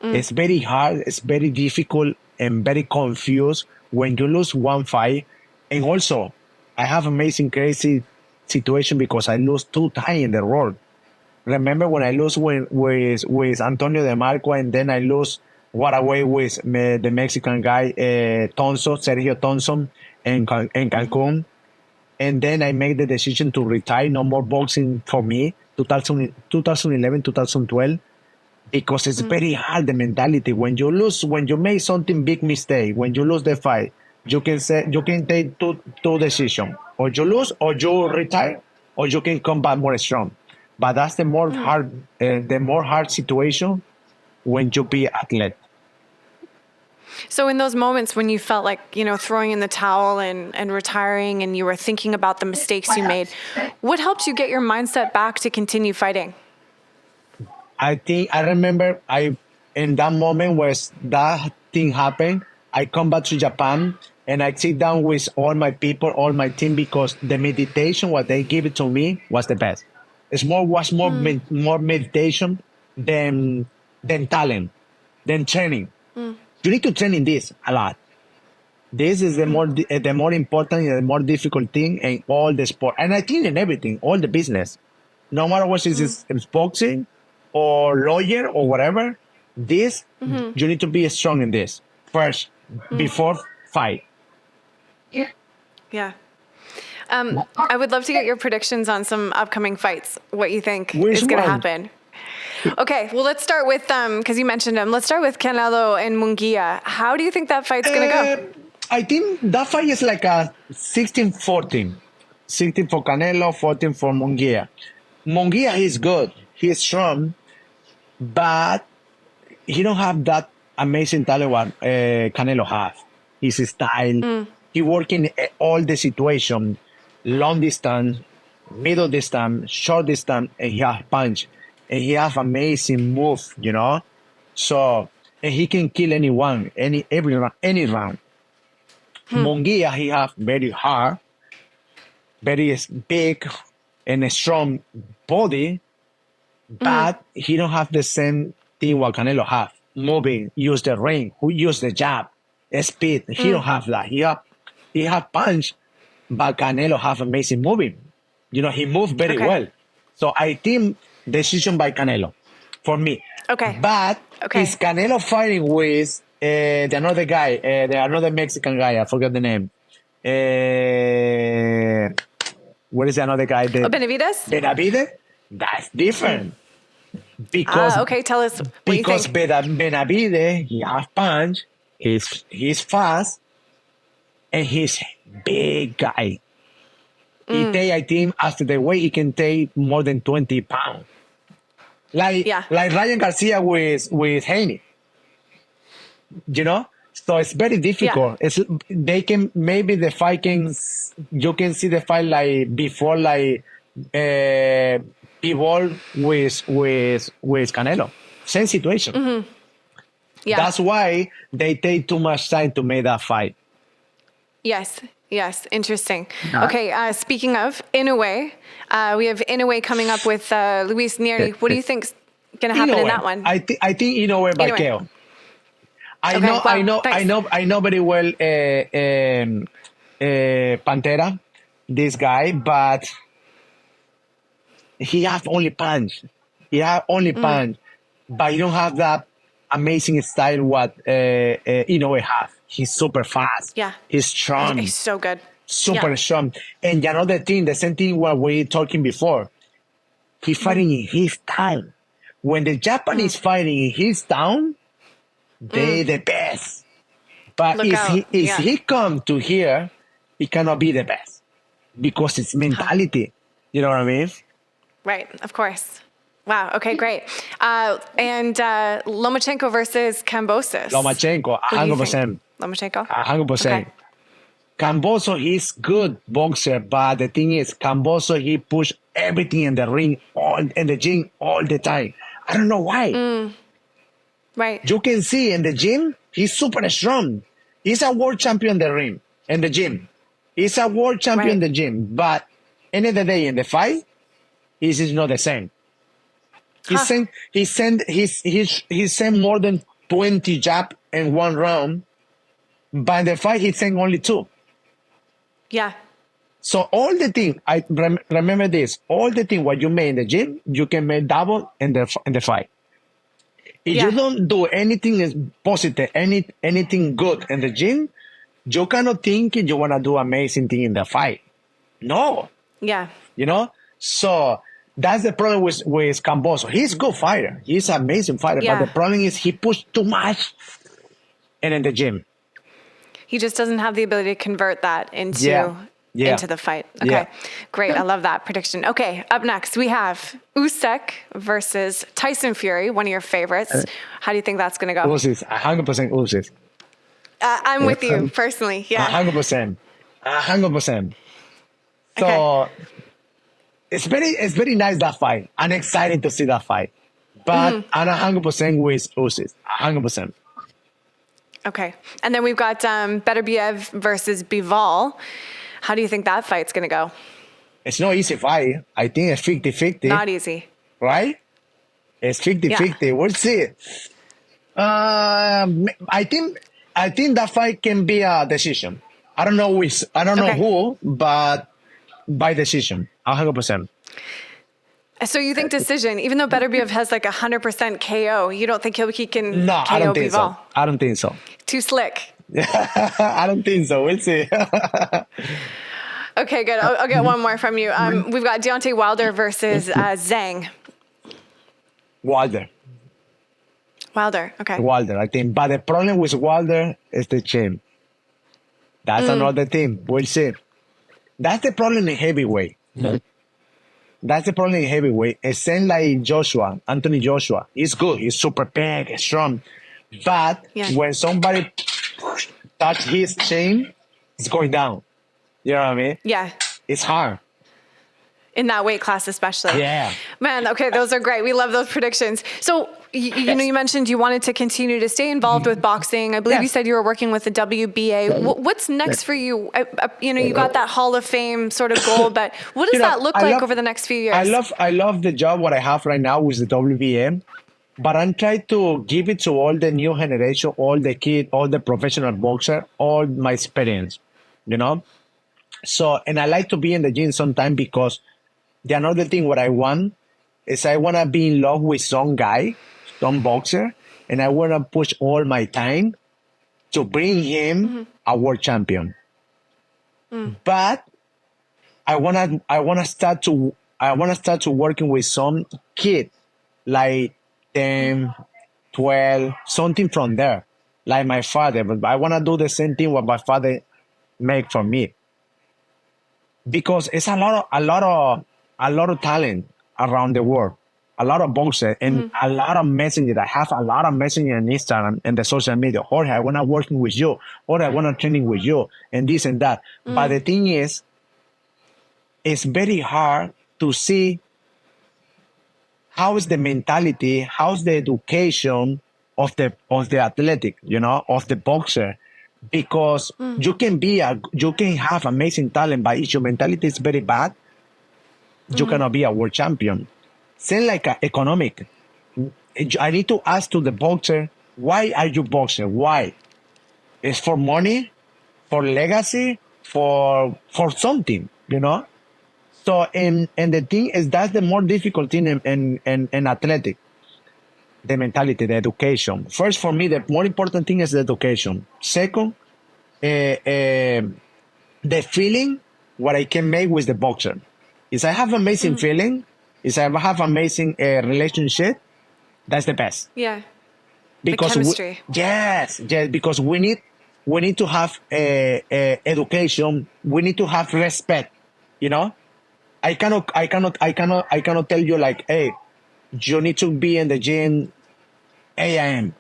It's very hard, it's very difficult and very confused when you lose one fight. And also, I have amazing crazy situation because I lose 2 times in the road. Remember when I lose with Antonio De Marco and then I lose what away with the Mexican guy, Sergio Thompson in Cancun. And then I made the decision to retire, no more boxing for me, 2011, 2012. Because it's very hard, the mentality. When you lose, when you make something big mistake, when you lose the fight, you can take two decisions. Or you lose, or you retire, or you can come back more strong. But that's the more hard situation when you be athlete. So in those moments when you felt like, throwing in the towel and retiring and you were thinking about the mistakes you made, what helped you get your mindset back to continue fighting? I remember in that moment where that thing happened, I come back to Japan and I sit down with all my people, all my team, because the meditation, what they give it to me was the best. It's more meditation than talent, than training. You need to train in this a lot. This is the more important and the more difficult thing in all the sport. And I think in everything, all the business. No matter what it's boxing or lawyer or whatever, you need to be strong in this first before fight. Yeah. I would love to get your predictions on some upcoming fights, what you think is going to happen. Okay, well, let's start with, because you mentioned him, let's start with Canelo and Munguia. How do you think that fight's going to go? I think that fight is like a 16-14. 16 for Canelo, 14 for Munguia. Munguia is good. He's strong, but he don't have that amazing talent what Canelo have. His style. He work in all the situation, long distance, middle distance, short distance, and he have punch. And he have amazing move, So, and he can kill anyone, any round. Munguia, he have very hard, very big and strong body, but he don't have the same thing what Canelo have. Moving, use the ring, who use the jab, speed. He don't have that. He have punch, but Canelo have amazing moving. He move very well. So I think decision by Canelo, for me. Okay. But is Canelo fighting with the another guy, the another Mexican guy? I forgot the name. What is the another guy? Benavidez? Benavidez? That's different. Because tell us what because you think. Benavidez, he has punch, he's fast, and he's big guy. I think after the weight, he can take more than 20 pounds. Like Ryan Garcia with Haney. So it's very difficult. Yeah. Maybe the fight you can see the fight like before, like people with Canelo. Same situation. Yeah. That's why they take too much time to make that fight. Yes, interesting. Okay, speaking of Inoue, we have Inoue coming up with Luis Nery. What do you think's going to happen in that one? I think Inoue by KO. I know very well Pantera, this guy, but he has only punch. Punch, but he don't have that amazing style what Inoue has. He's super fast. Yeah. He's strong. He's so good. Super strong. And another thing, the same thing what we were talking before. He's fighting in his time. When the Japanese fighting in his town, they the best. But if he come to here, he cannot be the best. Because it's mentality. You know what I mean? Right, of course. Wow. Okay, great. And Lomachenko versus Kambosos. Lomachenko, 100%. Lomachenko? 100%. Okay. Kambosos, he's good boxer, but the thing is, Kambosos, he push everything in the ring, in the gym all the time. I don't know why. Right. You can see in the gym, he's super strong. He's a world champion in the ring, in the gym. He's a world champion in the gym. But end of the day, in the fight, he's just not the same. He sent more than 20 jab in one round. But in the fight, he sent only 2. Yeah. So all the thing, remember this, all the thing what you made in the gym, you can make double in the fight. If you don't do anything positive, anything good in the gym, you cannot think you want to do amazing thing in the fight. No. Yeah. You know? So that's the problem with Camboso. He's a good fighter. He's an amazing fighter. Yeah. But the problem is he pushed too much and in the gym. He just doesn't have the ability to convert that into the fight. Okay, great. I love that prediction. Okay, up next we have Usyk versus Tyson Fury, one of your favorites. How do you think that's going to go? Usyk, 100% Usyk. I'm with you personally. Yeah, 100%. 100%. So it's very nice, that fight. I'm excited to see that fight. But I'm 100% with Usyk. 100%. Okay. And then we've got Beterbiev versus Bivol. How do you think that fight's going to go? It's no easy fight. I think it's 50-50. Not easy. Right? It's 50-50. Yeah. We'll see. I think that fight can be a decision. I don't know who, but by decision. 100%. So you think decision, even though Beterbiev has like 100% KO, you don't think he can No, KO I don't think Bivol? so. I don't think so. Too slick. I don't think so. We'll see. Okay, good. I'll get one more from you. We've got Deontay Wilder versus Zhang. Wilder, okay. Wilder, I think. But the problem with Wilder is the chin. That's another thing. We'll see. That's the problem in heavyweight. That's the problem in heavyweight. It's same like Anthony Joshua. He's good. He's super big, strong. But when somebody touch his chin, it's going down. You know what I mean? Yeah. It's hard. In that weight class especially. Yeah. Man, okay, those are great. We love those predictions. So, you know, you mentioned you wanted to continue to stay involved with boxing. I believe you said you were working with the WBA. What's next for you? You know, you got that Hall of Fame sort of goal, but what does that look like over the next few years? I love the job what I have right now with the WBA, but I'm trying to give it to all the new generation, all the kids, all the professional boxer, all my experience, you know? So, and I like to be in the gym sometime because the another thing what I want is I want to be in love with some guy, some boxer, and I want to push all my time to bring him a world champion. But I want to start to working with some kid like 10, 12, something from there, like my father. But I want to do the same thing what my father make for me, because it's a lot of talent around the world, a lot of boxers and a lot of messengers. I have a lot of messengers on Instagram and the social media. Jorge, I want to working with you. Jorge, I want to training with you and this and that. But the thing is, it's very hard to see how is the mentality, how's the education of the athletic, you know, of the boxer. Because you can have amazing talent, but if your mentality is very bad, you cannot be a world champion. Same like economic. I need to ask to the boxer, why are you boxing? Why? It's for money, for legacy, for something, you know? So, and the thing is, that's the more difficult thing in athletic. The mentality, the education. First, for me, the more important thing is the education. Second, the feeling what I can make with the boxer. If I have amazing feeling, if I have amazing relationship, that's the best. Yeah. Because the chemistry. Yes, because we need to have education. We need to have respect. You know, I cannot tell you like, hey, you need to be in the gym 8 a.m.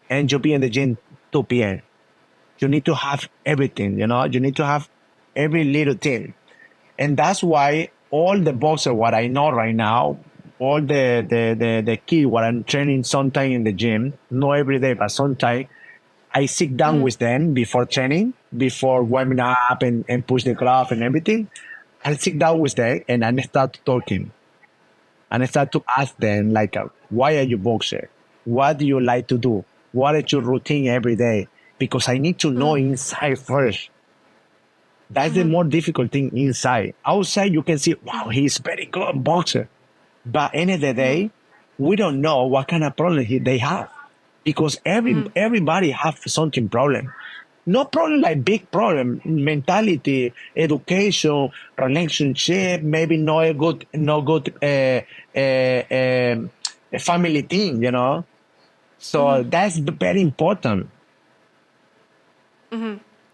and you be in the gym 2 p.m. You need to have everything, you know? You need to have every little thing. And that's why all the boxers, what I know right now, all the kid what I'm training sometime in the gym, not every day, but sometime, I sit down with them before training, before warming up and push the glove and everything. I sit down with them and I start talking. And I start to ask them, like, why are you boxer? What do you like to do? What is your routine every day? Because I need to know inside first. That's the more difficult thing inside. Outside, you can see, wow, he's very good boxer. But end of the day, we don't know what kind of problem they have. Because everybody have something problem. No problem like big problem, mentality, education, relationship, maybe no good family thing, you know. So that's very important.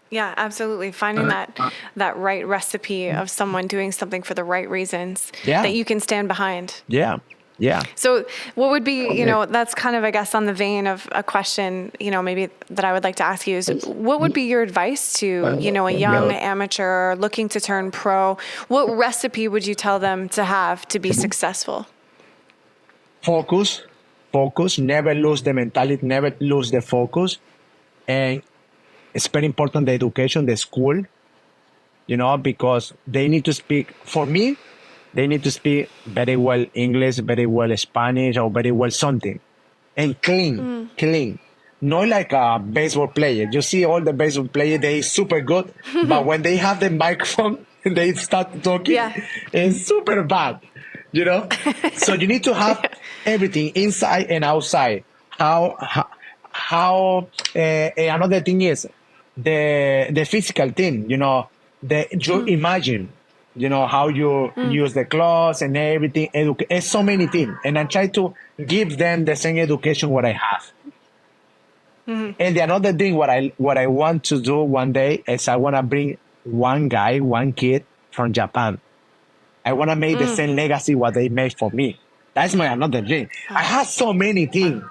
Yeah, absolutely. Finding that right recipe of someone doing something for the right reasons that you can stand behind. Yeah. So what would be, that's kind of, I guess, on the vein of a question, maybe that I would like to ask you is, what would be your advice to, a young amateur looking to turn pro? What recipe would you tell them to have to be successful? Focus, never lose the mentality, never lose the focus. And it's very important, the education, the school, because they need to speak, for me, they need to speak very well English, very well Spanish, or very well something. And clean. Not like a baseball player. You see all the baseball players, they super good, but when they have the microphone, they start talking, it's super bad, So you need to have everything inside and outside. Another thing is the physical thing, you imagine, how you use the clothes and everything. It's so many things. And I try to give them the same education what I have. And another thing, what I want to do one day is I want to bring one kid from Japan. I want to make the same legacy what they made for me. That's my another dream. I have so many things.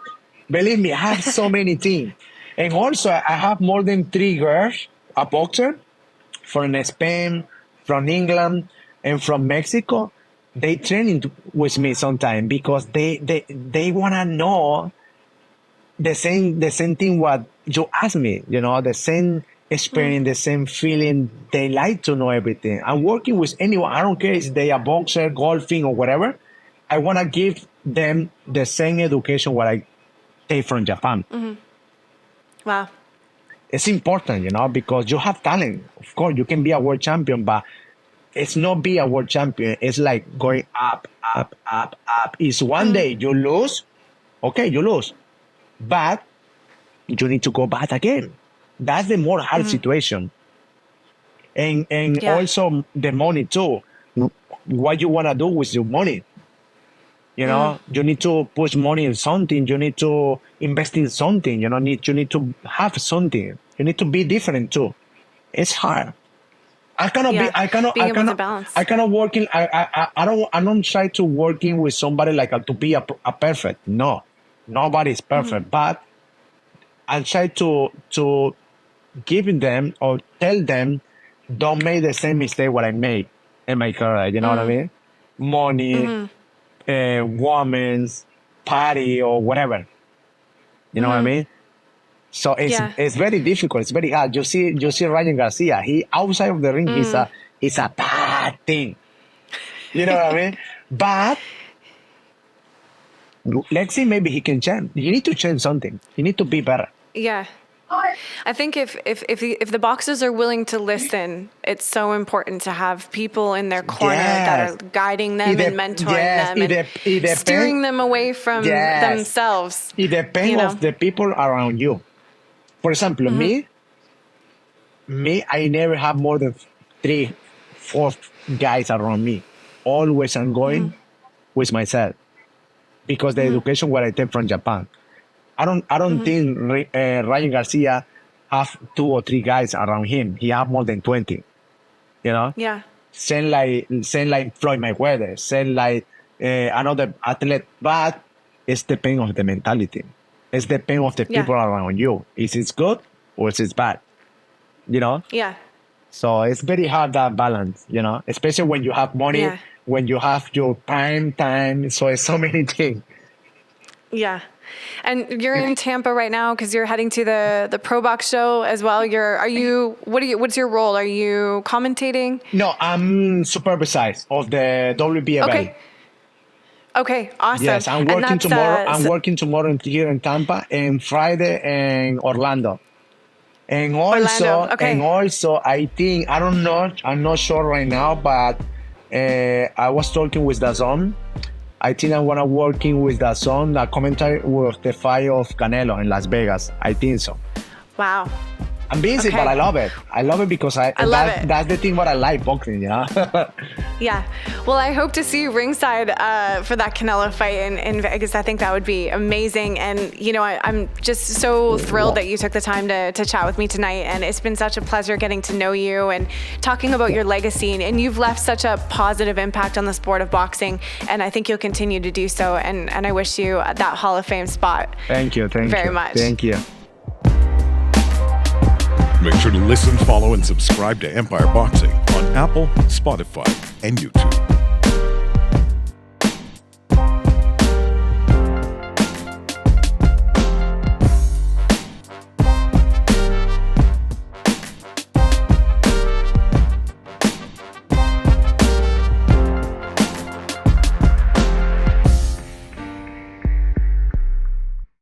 Believe me, I have so many things. And also, I have more than 3 girls, a boxer, from Spain, from England, and from Mexico. They training with me sometimes because they want to know the same thing what you asked me, the same experience, the same feeling. They like to know everything. I'm working with anyone. I don't care if they are boxer, golfing, or whatever. I want to give them the same education what I take from Japan. Wow. It's important, because you have talent. Of course, you can be a world champion, but it's not be a world champion. It's like going up. It's one day you lose. Okay, you lose. But you need to go back again. That's the more hard situation. And also the money too. What you want to do with your money? You need to push money in something. You need to invest in something. You need to have something. You need to be different too. It's hard. I cannot working. I don't try to working with somebody like to be a perfect. No, nobody is perfect. But I try to give them or tell them, don't make the same mistake what I made in my career. You know what I mean? Money, women's party or whatever. You know what I mean? So it's very difficult. It's very hard. You see Ryan Garcia. He outside of the ring, he's a bad thing. You know what I mean? But let's see, maybe he can change. You need to change something. You need to be better. Yeah. I think if the boxers are willing to listen, it's so important to have people in their corner that are guiding them and mentoring them and steering them away from themselves. It depends on the people around you. For example, me, I never have more than 3-4 guys around me. Always I'm going with myself because the education what I take from Japan. I don't think Ryan Garcia have 2 or 3 guys around him. He have more than 20. Yeah. Same like Floyd Mayweather. Same like another athlete. But it's the pain of the mentality. It's the pain of the people around you. Is it good or is it bad? Yeah. So it's very hard that balance. Especially when you have money. when you have your prime time. So it's so many things. Yeah. And you're in Tampa right now because you're heading to the Pro Box show as well. What's your role? Are you commentating? No, I'm supervisor of the WBA. Okay, awesome. Yes, I'm working tomorrow. I'm working tomorrow here in Tampa, and Friday in Orlando. And also, I think, I don't know, I'm not sure right now, but I was talking with DAZN. I think I'm gonna working with DAZN, the commentary with the fight of Canelo in Las Vegas. I think so. Wow. I'm busy, but I love it. I love it because that's the thing what I like boxing, yeah. Yeah. Well, I hope to see you ringside for that Canelo fight in Vegas. I think that would be amazing. And, you know, I'm just so thrilled that you took the time to chat with me tonight. And it's been such a pleasure getting to know you and talking about your legacy. And you've left such a positive impact on the sport of boxing. And I think you'll continue to do so. And I wish you that Hall of Fame spot. Thank you. Very much. Thank you. Make sure to listen, follow, and subscribe to Empire Boxing on Apple, Spotify, and YouTube.